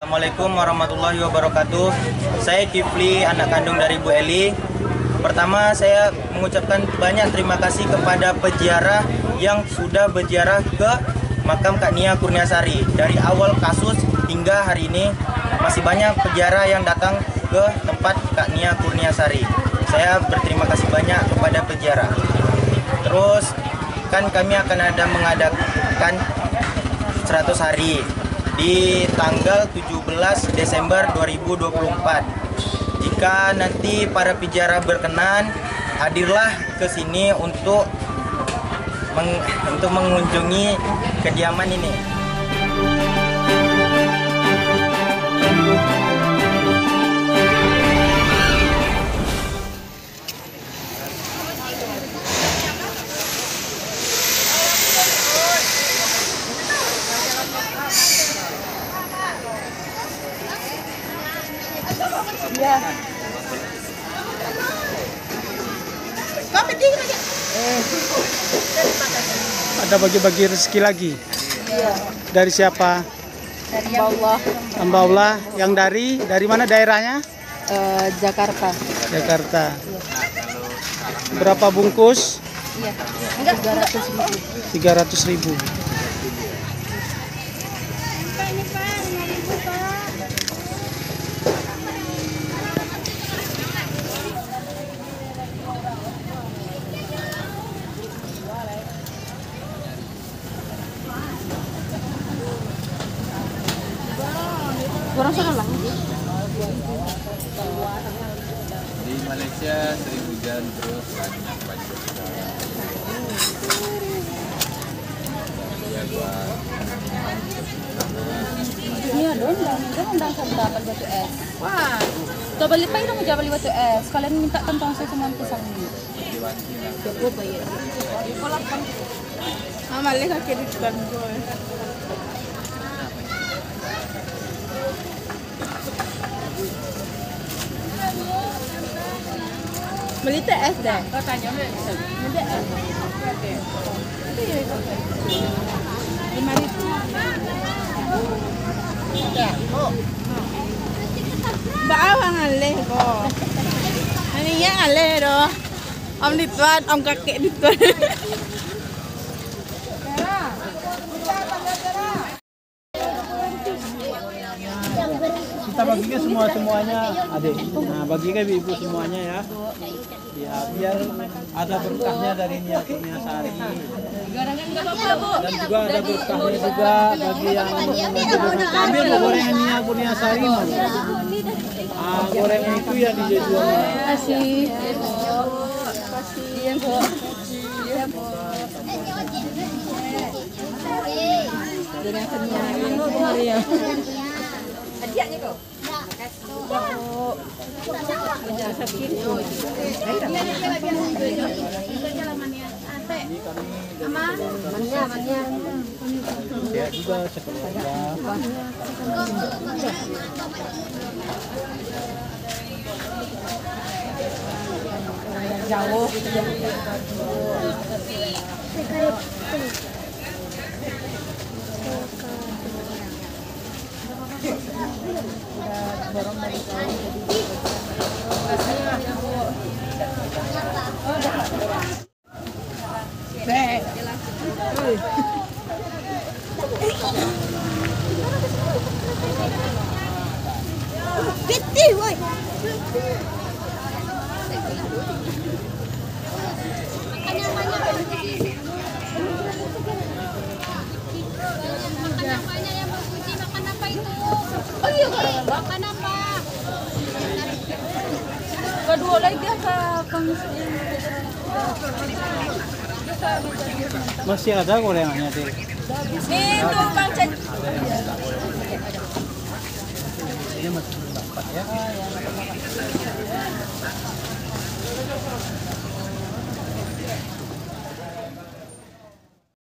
Assalamualaikum warahmatullahi wabarakatuh. Saya Kifli, anak kandung dari Bu Eli. Pertama, saya mengucapkan banyak terima kasih kepada peziarah yang sudah berziarah ke makam Kak Nia Kurniasari. Dari awal kasus hingga hari ini masih banyak peziarah yang datang ke tempat Kak Nia Kurniasari. Saya berterima kasih banyak kepada peziarah. Terus kan kami akan ada mengadakan 100 hari di tanggal 17 Desember 2024. Jika nanti para peziarah berkenan, hadirlah ke sini untuk mengunjungi kediaman ini. Ya. Ada bagi-bagi rezeki lagi. Iya. Dari siapa? Dari Allah. Hamba Allah. Yang dari mana daerahnya? Jakarta. Jakarta. Berapa bungkus? Iya. Enggak 300.000. 300.000. Kurang sana lah. Di Malaysia sering hujan terus banyak banjir. Ya buat Iya dong, undang dapat batu es. Wah, coba lihat pak dong coba batu es. Kalian minta tentang saya cuma pisang ini. Cukup bayar. Mama lihat kaki di depan gue. Beli teh es deh. Katanya beli es. 5.000. Ya, oh. Bawang ngaleh kok. Ini ya ngaleh doh. Om dituan, om kakek dituan. Kita baginya semuanya, adik. Nah, bagikan ibu semuanya ya. Ya, biar ada berkahnya dari Nia Kurniasari. Dan juga ada berkahnya juga bagi yang ambil gorengan Nia Kurniasari. Gorengan itu yang dijual. Terima kasih. Kasih, Bu. Dengan kenyang ya. Hadiahnya kok. Jangan sakit. Amannya. Ya juga sekeluarga. Jauh. Piti, woi. Makan yang berpuji, makan apa itu? Oh iya, Makan apa? kedua lagi apa pengisian? Masih ada gorengannya, Dik. Itu Bang Cek. Ini masih belum dapat ya.